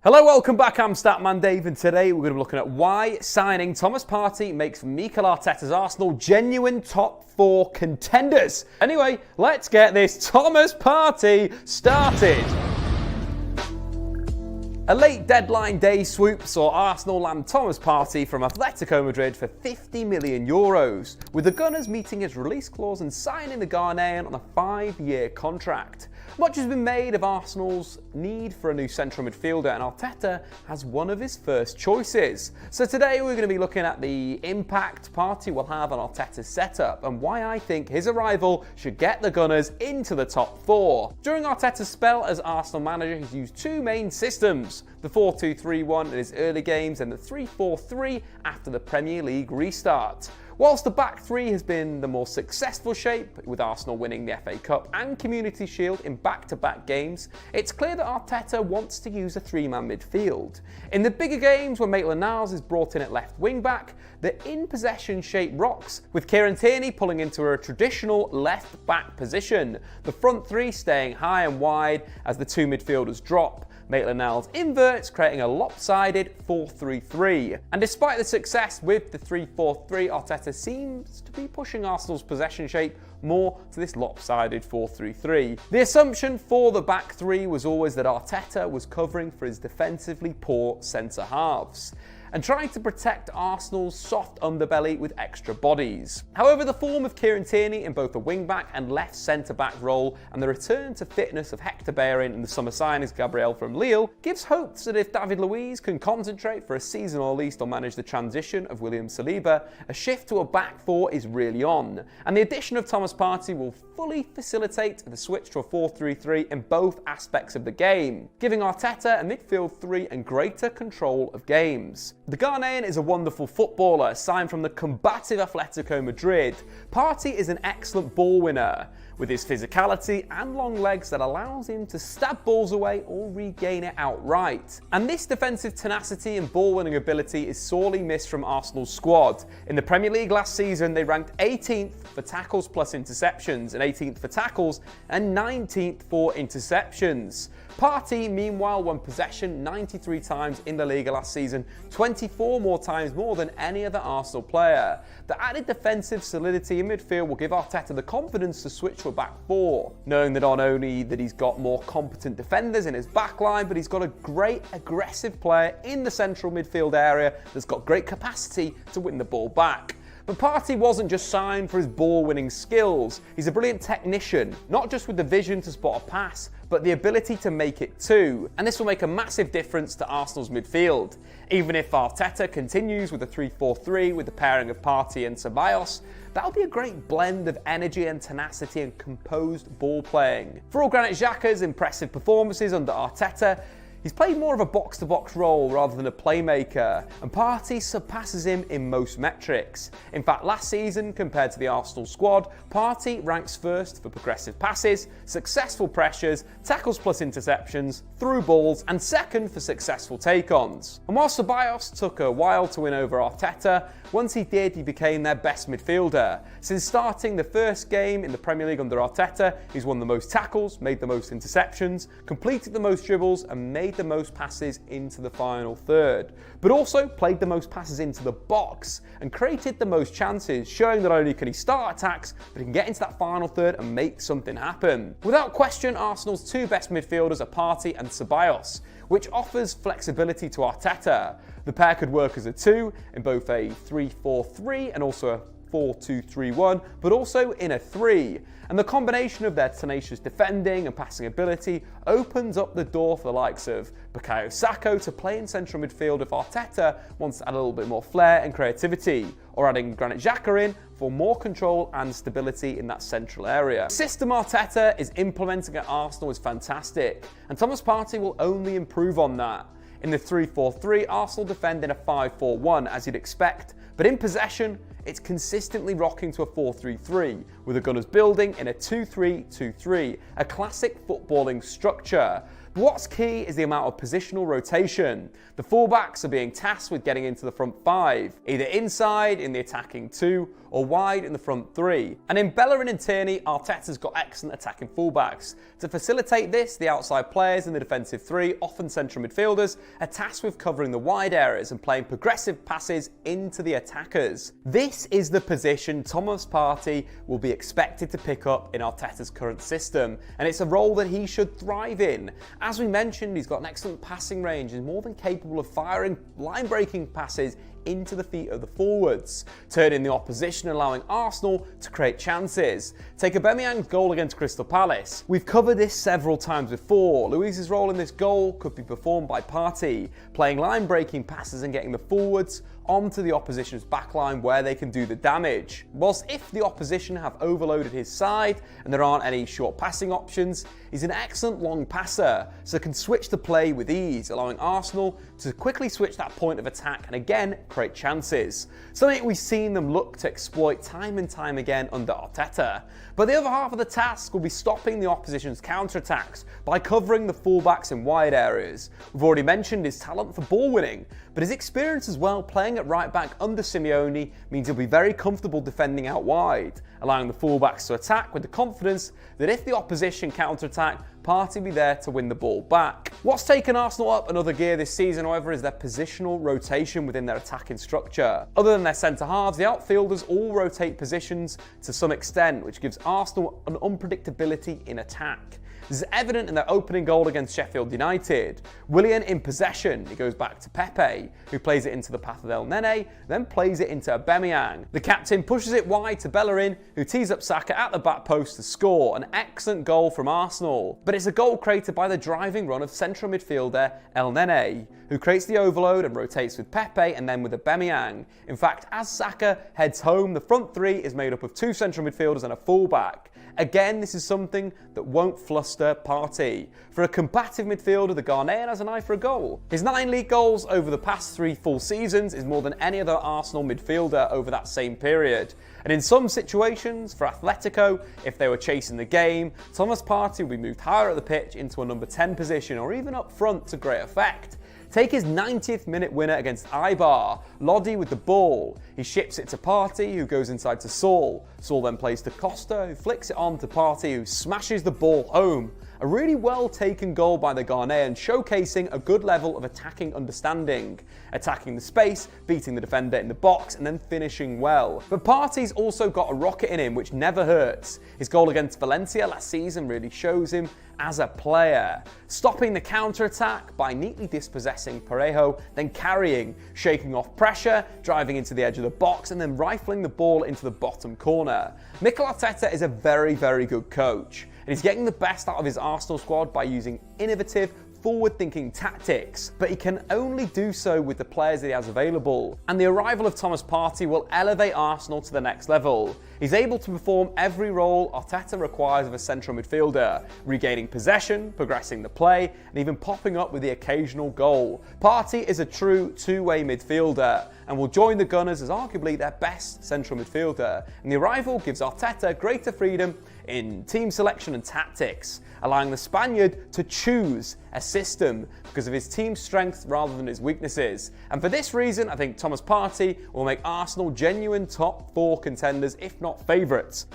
Hello, welcome back. I'm Statman Dave, and today we're going to be looking at why signing Thomas Partey makes Mikel Arteta's Arsenal genuine top 4 contenders. Anyway, let's get this Thomas Partey started. A late deadline day swoop saw Arsenal land Thomas Partey from Atletico Madrid for €50 million, with the Gunners meeting his release clause and signing the Ghanaian on a 5-year contract. Much has been made of Arsenal's need for a new central midfielder, and Arteta has one of his first choices. So today we're going to be looking at the impact Partey will have on Arteta's setup and why I think his arrival should get the Gunners into the top 4. During Arteta's spell as Arsenal manager, he's used two main systems: the 4-2-3-1 in his early games and the 3-4-3 after the Premier League restart. Whilst the back three has been the more successful shape, with Arsenal winning the FA Cup and Community Shield in back-to-back games, it's clear that Arteta wants to use a three-man midfield. In the bigger games, when Maitland-Niles is brought in at left wing-back, the in-possession shape rocks, with Kieran Tierney pulling into a traditional left-back position, the front three staying high and wide as the two midfielders drop. Maitland-Niles inverts, creating a lopsided 4-3-3. And despite the success with the 3-4-3, Arteta seems to be pushing Arsenal's possession shape more to this lopsided 4-3-3. The assumption for the back three was always that Arteta was covering for his defensively poor centre-halves and trying to protect Arsenal's soft underbelly with extra bodies. However, the form of Kieran Tierney in both the wing-back and left centre-back role and the return to fitness of Hector Bellerin and the summer signings Gabriel from Lille gives hopes that if David Luiz can concentrate for a season or at least or manage the transition of William Saliba, a shift to a back four is really on. And the addition of Thomas Partey will fully facilitate the switch to a 4-3-3 in both aspects of the game, giving Arteta a midfield three and greater control of games. The Ghanaian is a wonderful footballer, signed from the combative Atletico Madrid. Partey is an excellent ball winner, with his physicality and long legs that allows him to stab balls away or regain it outright. And this defensive tenacity and ball-winning ability is sorely missed from Arsenal's squad. In the Premier League last season, they ranked 18th for tackles plus interceptions, and 18th for tackles, and 19th for interceptions. Partey, meanwhile, won possession 93 times in the league last season, 24 more times more than any other Arsenal player. The added defensive solidity in midfield will give Arteta the confidence to switch to a back four, knowing that not only that he's got more competent defenders in his back line, but he's got a great aggressive player in the central midfield area that's got great capacity to win the ball back. But Partey wasn't just signed for his ball-winning skills. He's a brilliant technician, not just with the vision to spot a pass, but the ability to make it too. And this will make a massive difference to Arsenal's midfield. Even if Arteta continues with a 3-4-3 with the pairing of Partey and Ceballos, that'll be a great blend of energy and tenacity and composed ball playing. For all Granit Xhaka's impressive performances under Arteta, he's played more of a box-to-box role rather than a playmaker, and Partey surpasses him in most metrics. In fact, last season, compared to the Arsenal squad, Partey ranks first for progressive passes, successful pressures, tackles plus interceptions, through balls, and second for successful take-ons. And while Ceballos took a while to win over Arteta, once he did, he became their best midfielder. Since starting the first game in the Premier League under Arteta, he's won the most tackles, made the most interceptions, completed the most dribbles, and made the most passes into the final third, but also played the most passes into the box and created the most chances, showing not only can he start attacks, but he can get into that final third and make something happen. Without question, Arsenal's two best midfielders are Partey and Ceballos, which offers flexibility to Arteta. The pair could work as a two in both a 3-4-3 and also a 4-2-3-1, but also in a 3. And the combination of their tenacious defending and passing ability opens up the door for the likes of Bukayo Saka to play in central midfield if Arteta wants to add a little bit more flair and creativity, or adding Granit Xhaka in for more control and stability in that central area. The system Arteta is implementing at Arsenal is fantastic, and Thomas Partey will only improve on that. In the 3-4-3, Arsenal defend in a 5-4-1 as you'd expect, but in possession, it's consistently rocking to a 4-3-3, with the Gunners building in a 2-3-2-3, a classic footballing structure. But what's key is the amount of positional rotation. The fullbacks are being tasked with getting into the front five, either inside in the attacking two or wide in the front three. And in Bellerin and Tierney, Arteta's got excellent attacking fullbacks. To facilitate this, the outside players in the defensive three, often central midfielders, are tasked with covering the wide areas and playing progressive passes into the attackers. This is the position Thomas Partey will be expected to pick up in Arteta's current system, and it's a role that he should thrive in. As we mentioned, he's got an excellent passing range and is more than capable of firing line-breaking passes into the feet of the forwards, turning the opposition and allowing Arsenal to create chances. Take Aubameyang's goal against Crystal Palace. We've covered this several times before. Luiz's role in this goal could be performed by Partey, playing line-breaking passes and getting the forwards onto the opposition's backline where they can do the damage. Whilst if the opposition have overloaded his side and there aren't any short passing options, he's an excellent long passer, so can switch the play with ease, allowing Arsenal to quickly switch that point of attack and again create chances. Something we've seen them look to exploit time and time again under Arteta. But the other half of the task will be stopping the opposition's counter-attacks by covering the fullbacks in wide areas. We've already mentioned his talent for ball winning, but his experience as well playing at right back under Simeone means he'll be very comfortable defending out wide, allowing the fullbacks to attack with the confidence that if the opposition counter-attack, Partey will be there to win the ball back. What's taken Arsenal up another gear this season, however, is their positional rotation within their attacking structure. Other than their centre-halves, the outfielders all rotate positions to some extent, which gives Arsenal an unpredictability in attack. This is evident in their opening goal against Sheffield United. Willian in possession, he goes back to Pepe, who plays it into the path of El Nene, then plays it into Aubameyang. The captain pushes it wide to Bellerin, who tees up Saka at the back post to score. An excellent goal from Arsenal. But it's a goal created by the driving run of central midfielder El Nene, who creates the overload and rotates with Pepe and then with Aubameyang. In fact, as Saka heads home, the front three is made up of two central midfielders and a fullback. Again, this is something that won't fluster Partey. For a combative midfielder, the Ghanaian has an eye for a goal. His 9 league goals over the past 3 full seasons is more than any other Arsenal midfielder over that same period. And in some situations, for Atletico, if they were chasing the game, Thomas Partey will be moved higher at the pitch into a number 10 position or even up front to great effect. Take his 90th minute winner against Eibar. Lodi with the ball. He ships it to Partey, who goes inside to Saul. Saul then plays to Costa, who flicks it on to Partey, who smashes the ball home. A really well taken goal by the Ghanaian, showcasing a good level of attacking understanding. Attacking the space, beating the defender in the box, and then finishing well. But Partey's also got a rocket in him, which never hurts. His goal against Valencia last season really shows him as a player. Stopping the counter-attack by neatly dispossessing Parejo, then carrying, shaking off pressure, driving into the edge of the box, and then rifling the ball into the bottom corner. Mikel Arteta is a very, very good coach, and he's getting the best out of his Arsenal squad by using innovative, forward-thinking tactics, but he can only do so with the players that he has available. And the arrival of Thomas Partey will elevate Arsenal to the next level. He's able to perform every role Arteta requires of a central midfielder, regaining possession, progressing the play, and even popping up with the occasional goal. Partey is a true two-way midfielder and will join the Gunners as arguably their best central midfielder. And the arrival gives Arteta greater freedom in team selection and tactics, allowing the Spaniard to choose a system because of his team's strengths rather than his weaknesses. And for this reason, I think Thomas Partey will make Arsenal genuine top 4 contenders, if not favourites.